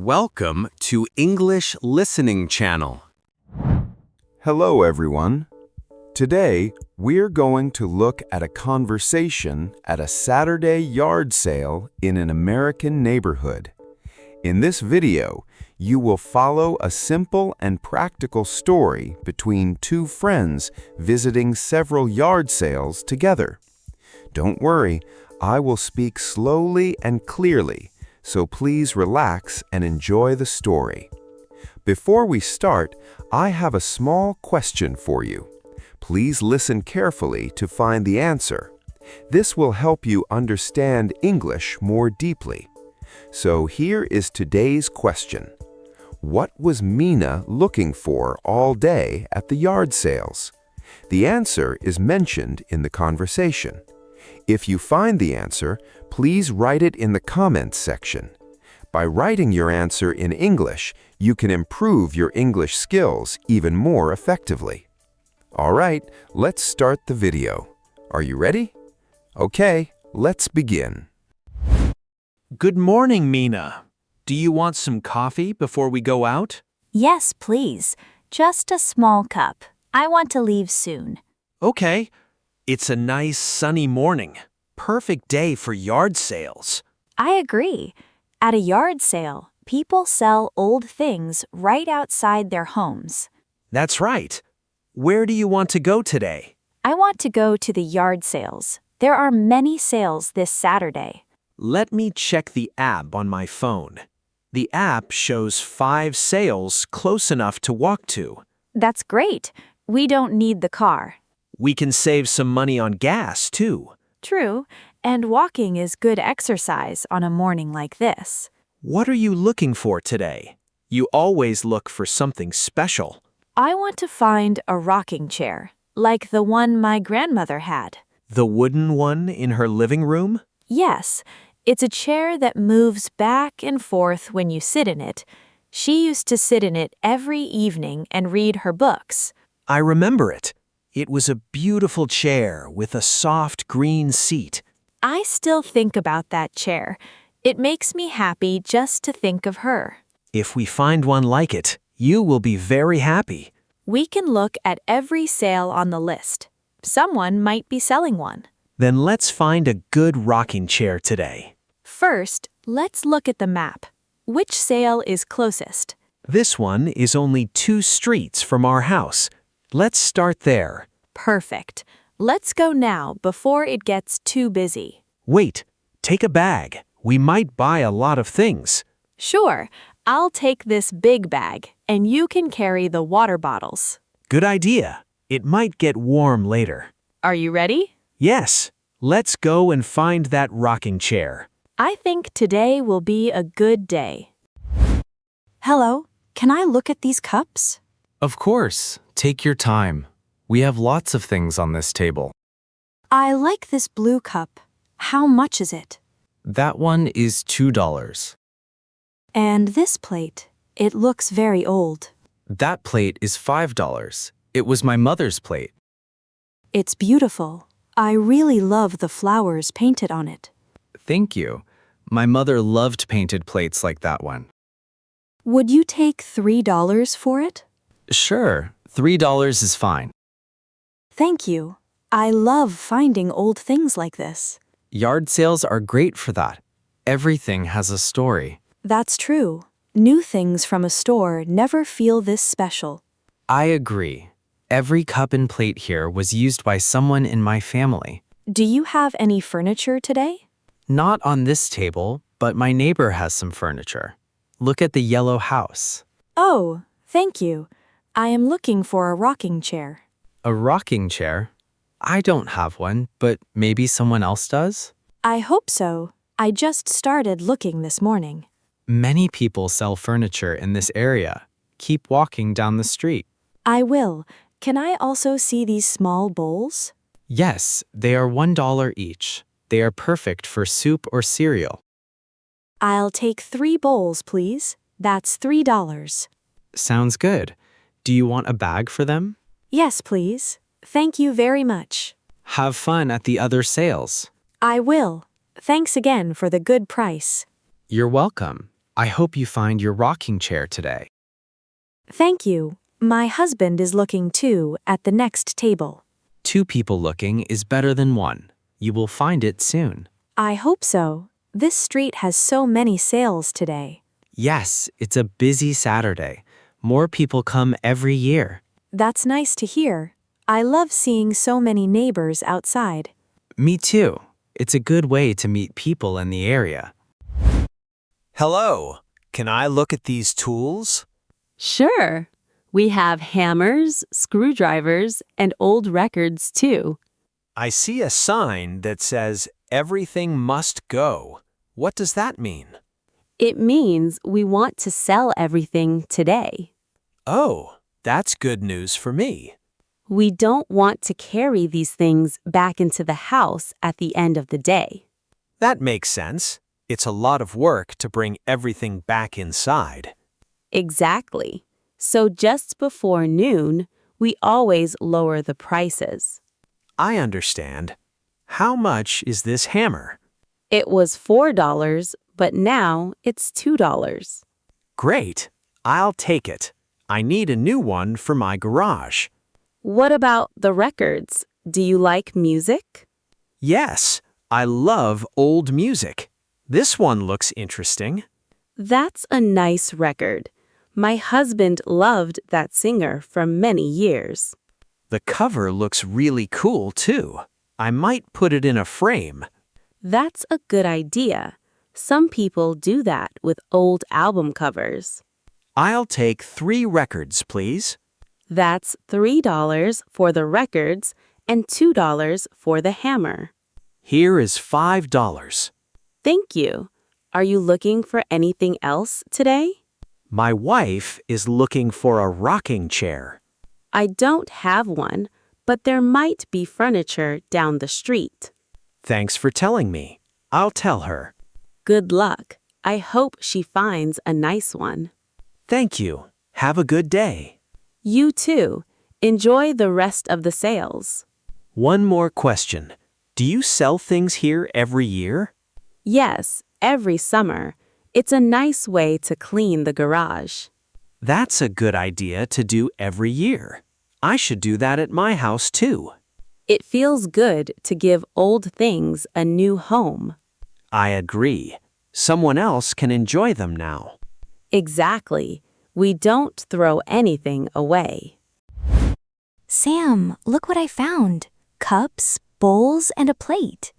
Welcome to English Listening Channel. Hello, everyone. Today, we're going to look at a conversation at a Saturday yard sale in an American neighborhood. In this video, you will follow a simple and practical story between two friends visiting several yard sales together. Don't worry, I will speak slowly and clearly, so please relax and enjoy the story. Before we start, I have a small question for you. Please listen carefully to find the answer. This will help you understand English more deeply. So here is today's question. What was Mina looking for all day at the yard sales? The answer is mentioned in the conversation. If you find the answer, please write it in the comments section. By writing your answer in English, you can improve your English skills even more effectively. All right, let's start the video. Are you ready? Okay, let's begin. Good morning, Mina. Do you want some coffee before we go out? Yes, please. Just a small cup. I want to leave soon. Okay. It's a nice sunny morning. Perfect day for yard sales. I agree. At a yard sale, people sell old things right outside their homes. That's right. Where do you want to go today? I want to go to the yard sales. There are many sales this Saturday. Let me check the app on my phone. The app shows 5 sales close enough to walk to. That's great. We don't need the car. We can save some money on gas, too. True, and walking is good exercise on a morning like this. What are you looking for today? You always look for something special. I want to find a rocking chair, like the one my grandmother had. The wooden one in her living room? Yes, it's a chair that moves back and forth when you sit in it. She used to sit in it every evening and read her books. I remember it. It was a beautiful chair with a soft green seat. I still think about that chair. It makes me happy just to think of her. If we find one like it, you will be very happy. We can look at every sale on the list. Someone might be selling one. Then let's find a good rocking chair today. First, let's look at the map. Which sale is closest? This one is only 2 streets from our house. Let's start there. Perfect. Let's go now before it gets too busy. Wait, take a bag. We might buy a lot of things. Sure, I'll take this big bag, and you can carry the water bottles. Good idea. It might get warm later. Are you ready? Yes, let's go and find that rocking chair. I think today will be a good day. Hello, can I look at these cups? Of course. Take your time. We have lots of things on this table. I like this blue cup. How much is it? That one is $2. And this plate. It looks very old. That plate is $5. It was my mother's plate. It's beautiful. I really love the flowers painted on it. Thank you. My mother loved painted plates like that one. Would you take $3 for it? Sure, $3 is fine. Thank you. I love finding old things like this. Yard sales are great for that. Everything has a story. That's true. New things from a store never feel this special. I agree. Every cup and plate here was used by someone in my family. Do you have any furniture today? Not on this table, but my neighbor has some furniture. Look at the yellow house. Oh, thank you. I am looking for a rocking chair. A rocking chair? I don't have one, but maybe someone else does? I hope so. I just started looking this morning. Many people sell furniture in this area. Keep walking down the street. I will. Can I also see these small bowls? Yes, they are $1 each. They are perfect for soup or cereal. I'll take 3 bowls, please. That's $3. Sounds good. Do you want a bag for them? Yes, please. Thank you very much. Have fun at the other sales. I will. Thanks again for the good price. You're welcome. I hope you find your rocking chair today. Thank you. My husband is looking too at the next table. 2 people looking is better than 1. You will find it soon. I hope so. This street has so many sales today. Yes, it's a busy Saturday. More people come every year. That's nice to hear. I love seeing so many neighbors outside. Me too. It's a good way to meet people in the area. Hello. Can I look at these tools? Sure. We have hammers, screwdrivers, and old records too. I see a sign that says, "Everything must go." What does that mean? It means we want to sell everything today. Oh, that's good news for me. We don't want to carry these things back into the house at the end of the day. That makes sense. It's a lot of work to bring everything back inside. Exactly. So just before noon, we always lower the prices. I understand. How much is this hammer? It was $4, but now it's $2. Great. I'll take it. I need a new one for my garage. What about the records? Do you like music? Yes, I love old music. This one looks interesting. That's a nice record. My husband loved that singer for many years. The cover looks really cool, too. I might put it in a frame. That's a good idea. Some people do that with old album covers. I'll take 3 records, please. That's $3 for the records and $2 for the hammer. Here is $5. Thank you. Are you looking for anything else today? My wife is looking for a rocking chair. I don't have one, but there might be furniture down the street. Thanks for telling me. I'll tell her. Good luck. I hope she finds a nice one. Thank you. Have a good day. You too. Enjoy the rest of the sales. One more question. Do you sell things here every year? Yes, every summer. It's a nice way to clean the garage. That's a good idea to do every year. I should do that at my house too. It feels good to give old things a new home. I agree. Someone else can enjoy them now. Exactly. We don't throw anything away. Sam, look what I found. Cups, bowls, and a plate.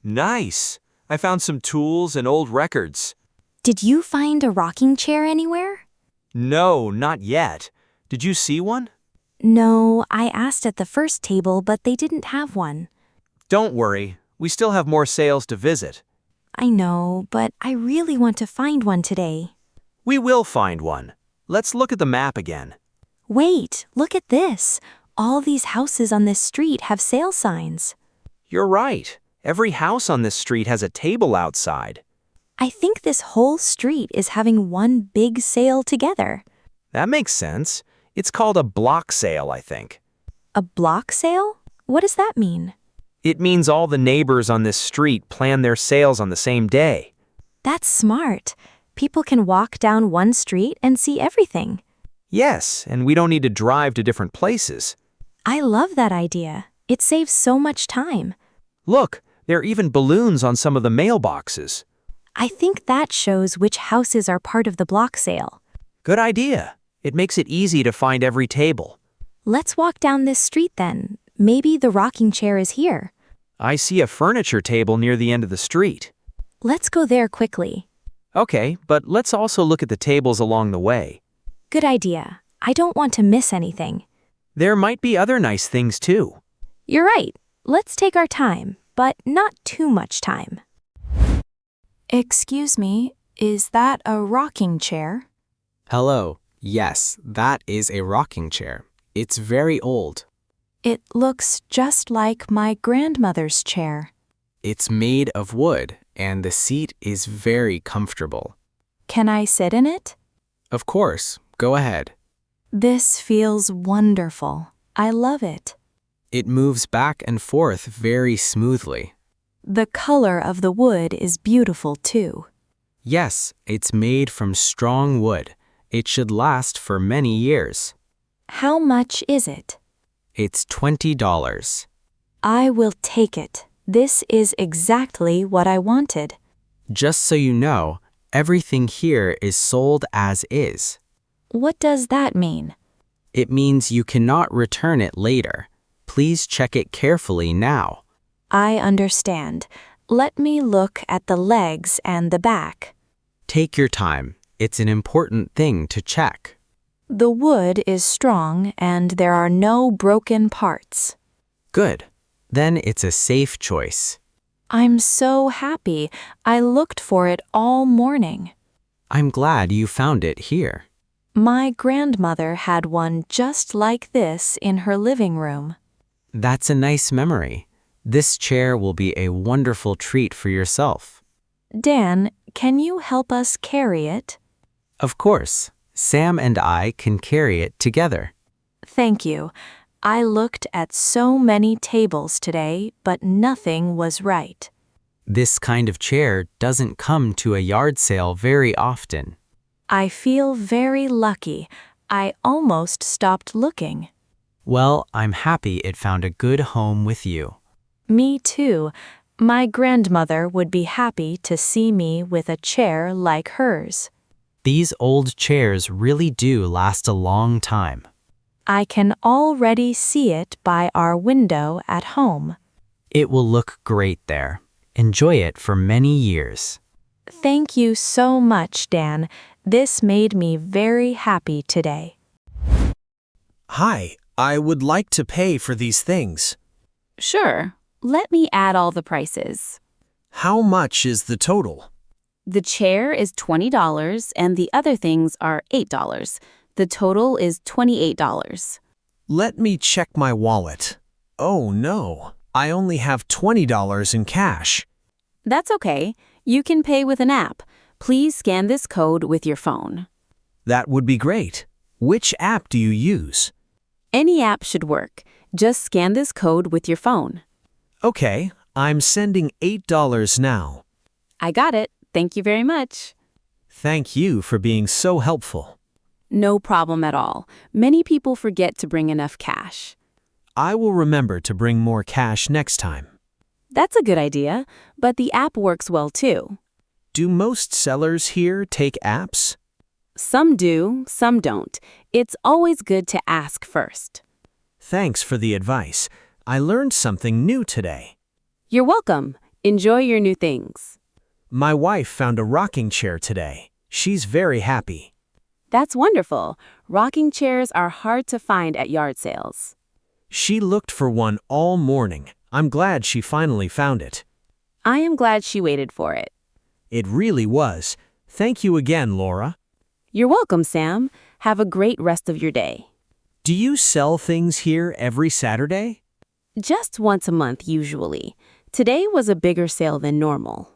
Nice. I found some tools and old records. Did you find a rocking chair anywhere? No, not yet. Did you see one? No, I asked at the first table, but they didn't have one. Don't worry. We still have more sales to visit. I know, but I really want to find one today. We will find one. Let's look at the map again. Wait, look at this. All these houses on this street have sale signs. You're right. Every house on this street has a table outside. I think this whole street is having one big sale together. That makes sense. It's called a block sale, I think. A block sale? What does that mean? It means all the neighbors on this street plan their sales on the same day. That's smart. People can walk down one street and see everything. Yes, and we don't need to drive to different places. I love that idea. It saves so much time. Look, there are even balloons on some of the mailboxes. I think that shows which houses are part of the block sale. Good idea. It makes it easy to find every table. Let's walk down this street then. Maybe the rocking chair is here. I see a furniture table near the end of the street. Let's go there quickly. Okay, but let's also look at the tables along the way. Good idea. I don't want to miss anything. There might be other nice things too. You're right. Let's take our time, but not too much time. Excuse me, is that a rocking chair? Hello. Yes, that is a rocking chair. It's very old. It looks just like my grandmother's chair. It's made of wood, and the seat is very comfortable. Can I sit in it? Of course, go ahead. This feels wonderful. I love it. It moves back and forth very smoothly. The color of the wood is beautiful too. Yes, it's made from strong wood. It should last for many years. How much is it? It's $20. I will take it. This is exactly what I wanted. Just so you know, everything here is sold as is. What does that mean? It means you cannot return it later. Please check it carefully now. I understand. Let me look at the legs and the back. Take your time. It's an important thing to check. The wood is strong and there are no broken parts. Good. Then it's a safe choice. I'm so happy. I looked for it all morning. I'm glad you found it here. My grandmother had one just like this in her living room. That's a nice memory. This chair will be a wonderful treat for yourself. Dan, can you help us carry it? Of course. Sam and I can carry it together. Thank you. I looked at so many tables today, but nothing was right. This kind of chair doesn't come to a yard sale very often. I feel very lucky. I almost stopped looking. Well, I'm happy it found a good home with you. Me too. My grandmother would be happy to see me with a chair like hers. These old chairs really do last a long time. I can already see it by our window at home. It will look great there. Enjoy it for many years. Thank you so much, Dan. This made me very happy today. Hi, I would like to pay for these things. Sure. Let me add all the prices. How much is the total? The chair is $20 and the other things are $8. The total is $28. Let me check my wallet. Oh no, I only have $20 in cash. That's okay. You can pay with an app. Please scan this code with your phone. That would be great. Which app do you use? Any app should work. Just scan this code with your phone. Okay, I'm sending $8 now. I got it. Thank you very much. Thank you for being so helpful. No problem at all. Many people forget to bring enough cash. I will remember to bring more cash next time. That's a good idea, but the app works well too. Do most sellers here take apps? Some do, some don't. It's always good to ask first. Thanks for the advice. I learned something new today. You're welcome. Enjoy your new things. My wife found a rocking chair today. She's very happy. That's wonderful. Rocking chairs are hard to find at yard sales. She looked for one all morning. I'm glad she finally found it. I am glad she waited for it. It really was. Thank you again, Laura. You're welcome, Sam. Have a great rest of your day. Do you sell things here every Saturday? Just once a month, usually. Today was a bigger sale than normal.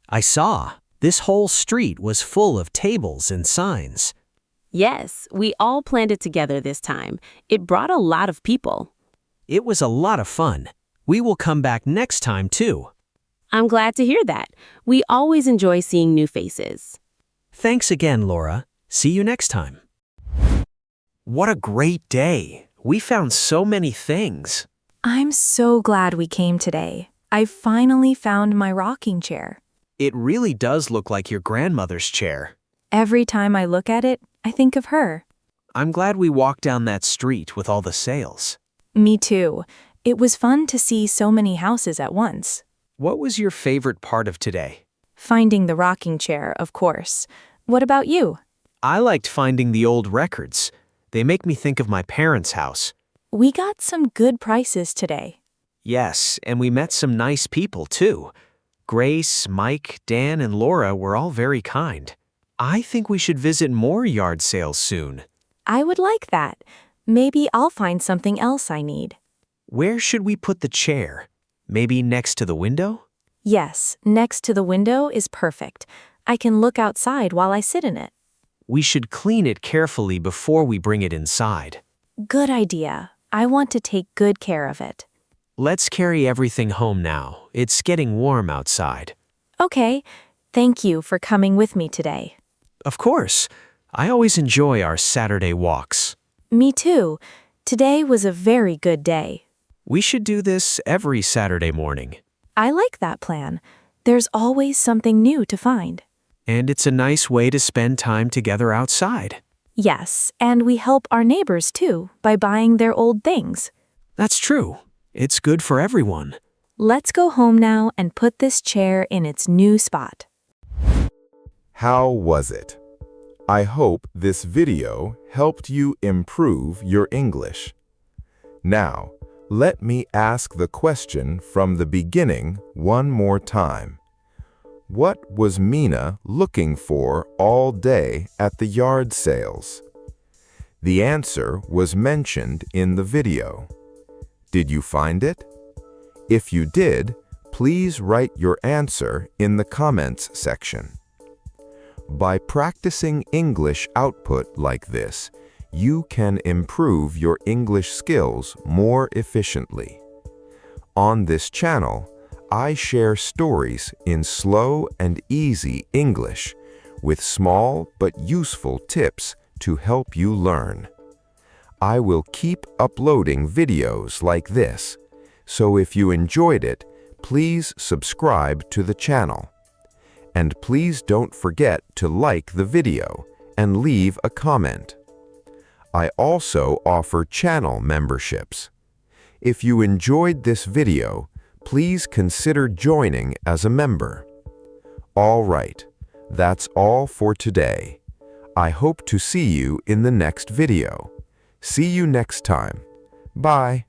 I saw. This whole street was full of tables and signs. Yes, we all planned it together this time. It brought a lot of people. It was a lot of fun. We will come back next time, too. I'm glad to hear that. We always enjoy seeing new faces. Thanks again, Laura. See you next time. What a great day. We found so many things. I'm so glad we came today. I finally found my rocking chair. It really does look like your grandmother's chair. Every time I look at it, I think of her. I'm glad we walked down that street with all the sales. Me too. It was fun to see so many houses at once. What was your favorite part of today? Finding the rocking chair, of course. What about you? I liked finding the old records. They make me think of my parents' house. We got some good prices today. Yes, and we met some nice people, too. Grace, Mike, Dan, and Laura were all very kind. I think we should visit more yard sales soon. I would like that. Maybe I'll find something else I need. Where should we put the chair? Maybe next to the window? Yes, next to the window is perfect. I can look outside while I sit in it. We should clean it carefully before we bring it inside. Good idea. I want to take good care of it. Let's carry everything home now. It's getting warm outside. Okay. Thank you for coming with me today. Of course. I always enjoy our Saturday walks. Me too. Today was a very good day. We should do this every Saturday morning. I like that plan. There's always something new to find. And it's a nice way to spend time together outside. Yes, and we help our neighbors too by buying their old things. That's true. It's good for everyone. Let's go home now and put this chair in its new spot. How was it? I hope this video helped you improve your English. Now, let me ask the question from the beginning one more time. What was Mina looking for all day at the yard sales? The answer was mentioned in the video. Did you find it? If you did, please write your answer in the comments section. By practicing English output like this, you can improve your English skills more efficiently. On this channel, I share stories in slow and easy English with small but useful tips to help you learn. I will keep uploading videos like this, so if you enjoyed it, please subscribe to the channel. And please don't forget to like the video and leave a comment. I also offer channel memberships. If you enjoyed this video, please consider joining as a member. All right, that's all for today. I hope to see you in the next video. See you next time. Bye.